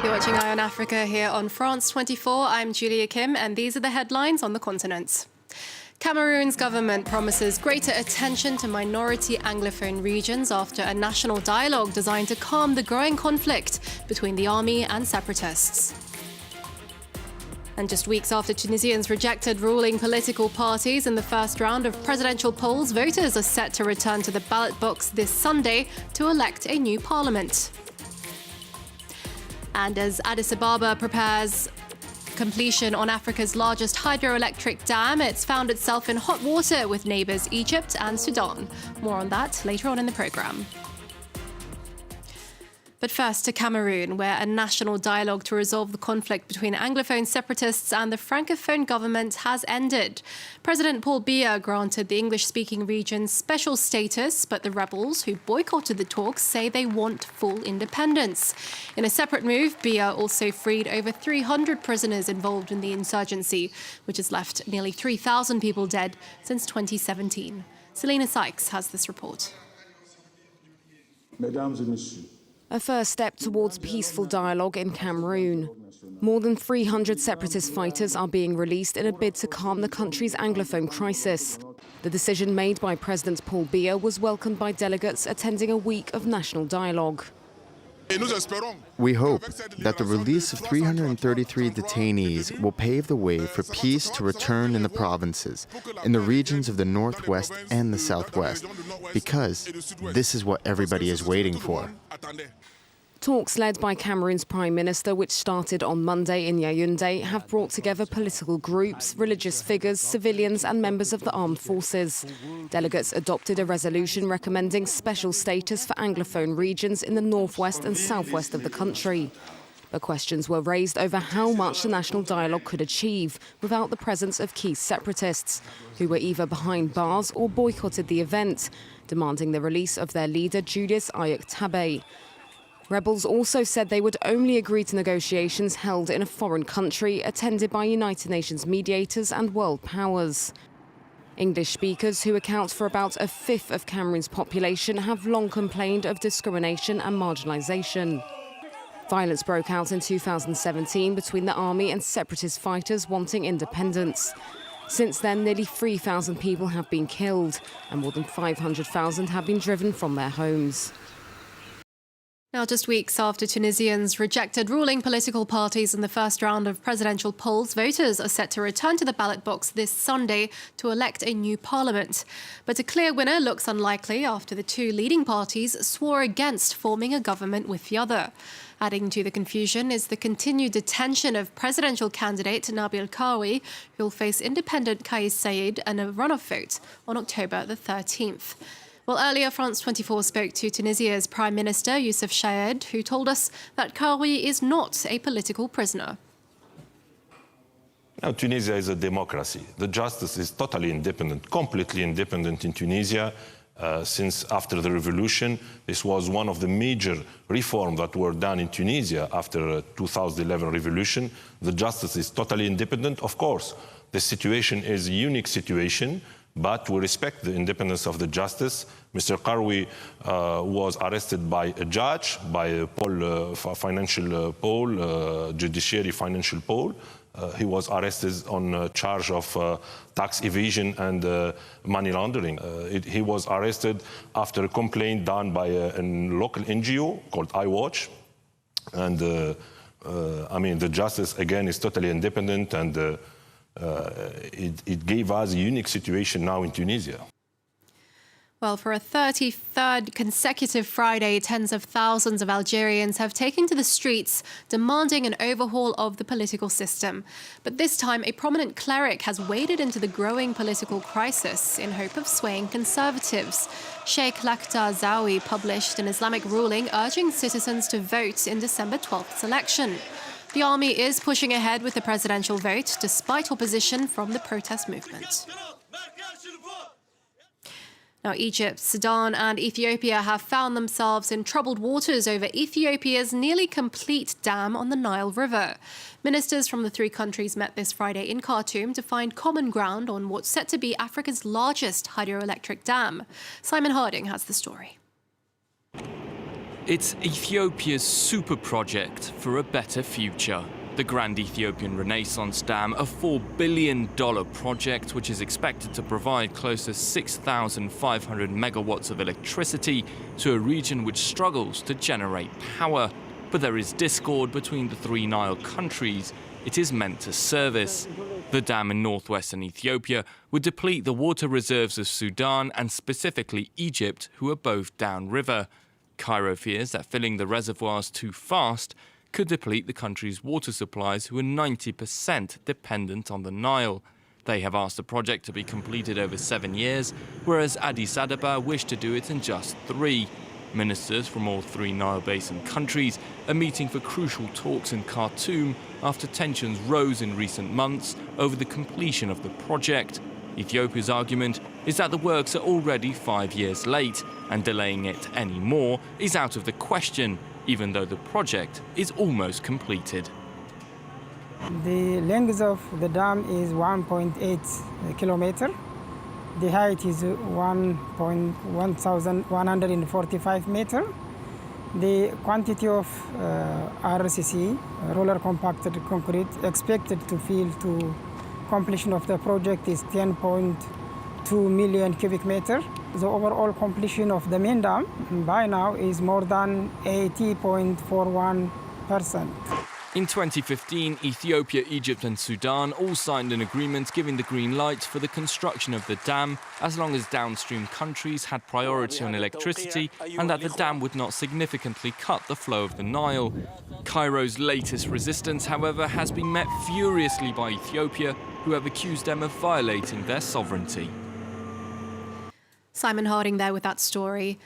You're watching Eye on Africa here on France 24. I'm Julia Kim, and these are the headlines on the continent. Cameroon's government promises greater attention to minority Anglophone regions after a national dialogue designed to calm the growing conflict between the army and separatists. And just weeks after Tunisians rejected ruling political parties in the first round of presidential polls, voters are set to return to the ballot box this Sunday to elect a new parliament. And as Addis Ababa prepares completion on Africa's largest hydroelectric dam, it's found itself in hot water with neighbours Egypt and Sudan. More on that later on in the programme. But first to Cameroon, where a national dialogue to resolve the conflict between Anglophone separatists and the Francophone government has ended. President Paul Biya granted the English-speaking region special status, but the rebels who boycotted the talks say they want full independence. In a separate move, Biya also freed over 300 prisoners involved in the insurgency, which has left nearly 3,000 people dead since 2017. Selena Sykes has this report. Mesdames et messieurs. A first step towards peaceful dialogue in Cameroon. More than 300 separatist fighters are being released in a bid to calm the country's Anglophone crisis. The decision made by President Paul Biya was welcomed by delegates attending a week of national dialogue. We hope that the release of 333 detainees will pave the way for peace to return in the provinces, in the regions of the northwest and the southwest, because this is what everybody is waiting for. Talks led by Cameroon's Prime Minister, which started on Monday in Yaoundé, have brought together political groups, religious figures, civilians and members of the armed forces. Delegates adopted a resolution recommending special status for Anglophone regions in the northwest and southwest of the country. But questions were raised over how much the national dialogue could achieve without the presence of key separatists, who were either behind bars or boycotted the event, demanding the release of their leader Julius Ayuk Tabe. Rebels also said they would only agree to negotiations held in a foreign country, attended by United Nations mediators and world powers. English speakers, who account for about a fifth of Cameroon's population, have long complained of discrimination and marginalisation. Violence broke out in 2017 between the army and separatist fighters wanting independence. Since then, nearly 3,000 people have been killed and more than 500,000 have been driven from their homes. Now, just weeks after Tunisians rejected ruling political parties in the first round of presidential polls, voters are set to return to the ballot box this Sunday to elect a new parliament. But a clear winner looks unlikely after the two leading parties swore against forming a government with the other. Adding to the confusion is the continued detention of presidential candidate Nabil Karoui, who will face independent Kais Saied in a runoff vote on October the 13th. Well, earlier, France 24 spoke to Tunisia's Prime Minister Youssef Chahed, who told us that Karoui is not a political prisoner. Now, Tunisia is a democracy. The justice is totally independent, completely independent in Tunisia. Since after the revolution, this was one of the major reforms that were done in Tunisia after the 2011 revolution. The justice is totally independent. Of course, the situation is a unique situation, but we respect the independence of the justice. Mr. Karoui was arrested by a judge, by a judiciary financial poll. He was arrested on charge of tax evasion and money laundering. He was arrested after a complaint done by a local NGO called iWatch. And the justice, again, is totally independent, and it gave us a unique situation now in Tunisia. Well, for a 33rd consecutive Friday, tens of thousands of Algerians have taken to the streets demanding an overhaul of the political system. But this time, a prominent cleric has waded into the growing political crisis in hope of swaying conservatives. Sheikh Lakhdar Zawi published an Islamic ruling urging citizens to vote in December 12th's election. The army is pushing ahead with the presidential vote, despite opposition from the protest movement. Now, Egypt, Sudan and Ethiopia have found themselves in troubled waters over Ethiopia's nearly complete dam on the Nile River. Ministers from the three countries met this Friday in Khartoum to find common ground on what's set to be Africa's largest hydroelectric dam. Simon Harding has the story. It's Ethiopia's super project for a better future. The Grand Ethiopian Renaissance Dam, a $4 billion project which is expected to provide close to 6,500 megawatts of electricity to a region which struggles to generate power. But there is discord between the three Nile countries it is meant to service. The dam in northwestern Ethiopia would deplete the water reserves of Sudan and specifically Egypt, who are both downriver. Cairo fears that filling the reservoirs too fast could deplete the country's water supplies, who are 90% dependent on the Nile. They have asked the project to be completed over 7 years, whereas Addis Ababa wished to do it in just 3. Ministers from all three Nile Basin countries are meeting for crucial talks in Khartoum after tensions rose in recent months over the completion of the project. Ethiopia's argument is that the works are already 5 years late, and delaying it any more is out of the question, even though the project is almost completed. The length of the dam is 1.8 kilometer. The height is 1,145 meter. The quantity of RCC, roller compacted concrete, expected to fill to completion of the project is 10.2 million cubic meter. The overall completion of the main dam by now is more than 80.41%. In 2015, Ethiopia, Egypt and Sudan all signed an agreement giving the green light for the construction of the dam, as long as downstream countries had priority on electricity and that the dam would not significantly cut the flow of the Nile. Cairo's latest resistance, however, has been met furiously by Ethiopia, who have accused them of violating their sovereignty. Simon Harding there with that story.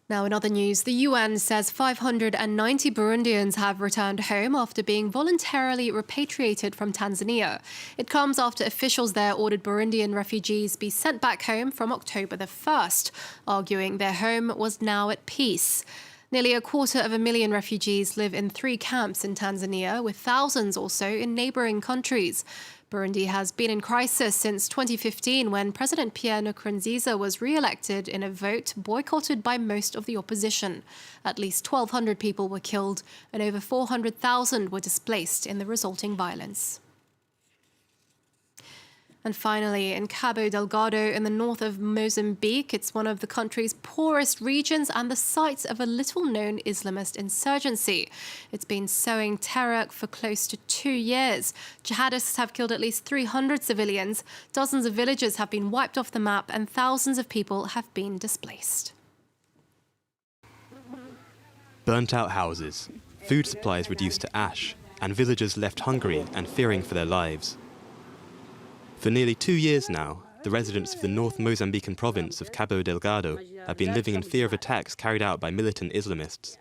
Now, in other news, the UN says 590 Burundians have returned home after being voluntarily repatriated from Tanzania. It comes after officials there ordered Burundian refugees be sent back home from October the 1st, arguing their home was now at peace. Nearly 250,000 refugees live in 3 camps in Tanzania, with thousands also in neighbouring countries. Burundi has been in crisis since 2015, when President Pierre Nkurunziza was re-elected in a vote boycotted by most of the opposition. At least 1,200 people were killed and over 400,000 were displaced in the resulting violence. And finally, in Cabo Delgado in the north of Mozambique, it's one of the country's poorest regions and the site of a little-known Islamist insurgency. It's been sowing terror for close to 2 years. Jihadists have killed at least 300 civilians, dozens of villages have been wiped off the map, and thousands of people have been displaced. Burnt-out houses, food supplies reduced to ash, and villagers left hungry and fearing for their lives. For nearly 2 years now, the residents of the North Mozambican province of Cabo Delgado have been living in fear of attacks carried out by militant Islamists.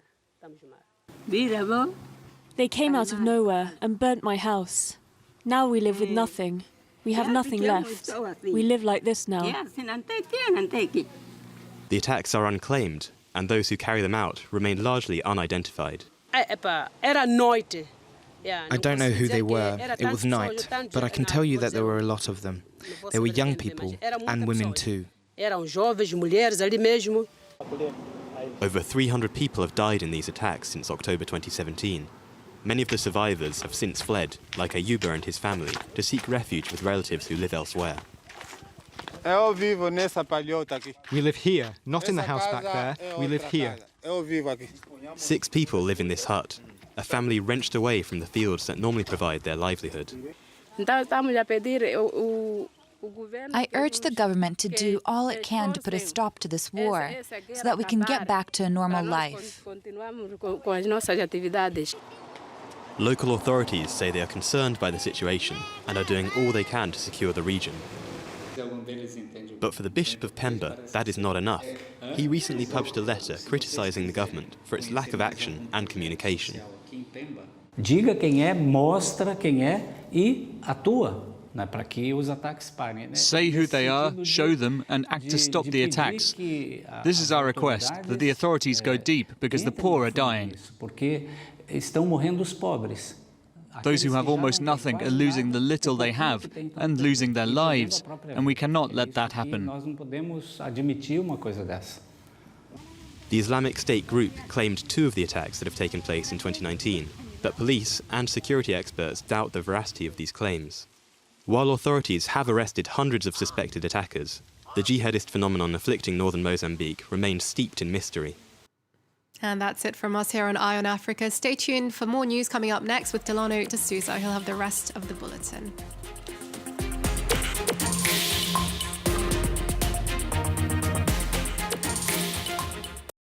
They came out of nowhere and burnt my house. Now we live with nothing. We have nothing left. We live like this now. The attacks are unclaimed, and those who carry them out remain largely unidentified. I don't know who they were. It was night, but I can tell you that there were a lot of them. There were young people and women too. Over 300 people have died in these attacks since October 2017. Many of the survivors have since fled, like Ayuba and his family, to seek refuge with relatives who live elsewhere. We live here, not in the house back there. We live here. 6 people live in this hut, a family wrenched away from the fields that normally provide their livelihood. I urge the government to do all it can to put a stop to this war, so that we can get back to a normal life. Local authorities say they are concerned by the situation and are doing all they can to secure the region. But for the Bishop of Pemba, that is not enough. He recently published a letter criticising the government for its lack of action and communication. Diga quem é, mostra quem é e atua, para que os ataques parem. Say who they are, show them, and act to stop the attacks. This is our request, that the authorities go deep, because the poor are dying. Porque estão morrendo os pobres. Those who have almost nothing are losing the little they have and losing their lives, and we cannot let that happen. The Islamic State group claimed 2 of the attacks that have taken place in 2019, but police and security experts doubt the veracity of these claims. While authorities have arrested hundreds of suspected attackers, the jihadist phenomenon afflicting northern Mozambique remains steeped in mystery. And that's it from us here on Eye on Africa. Stay tuned for more news coming up next with Delano D'Souza. He'll have the rest of the bulletin.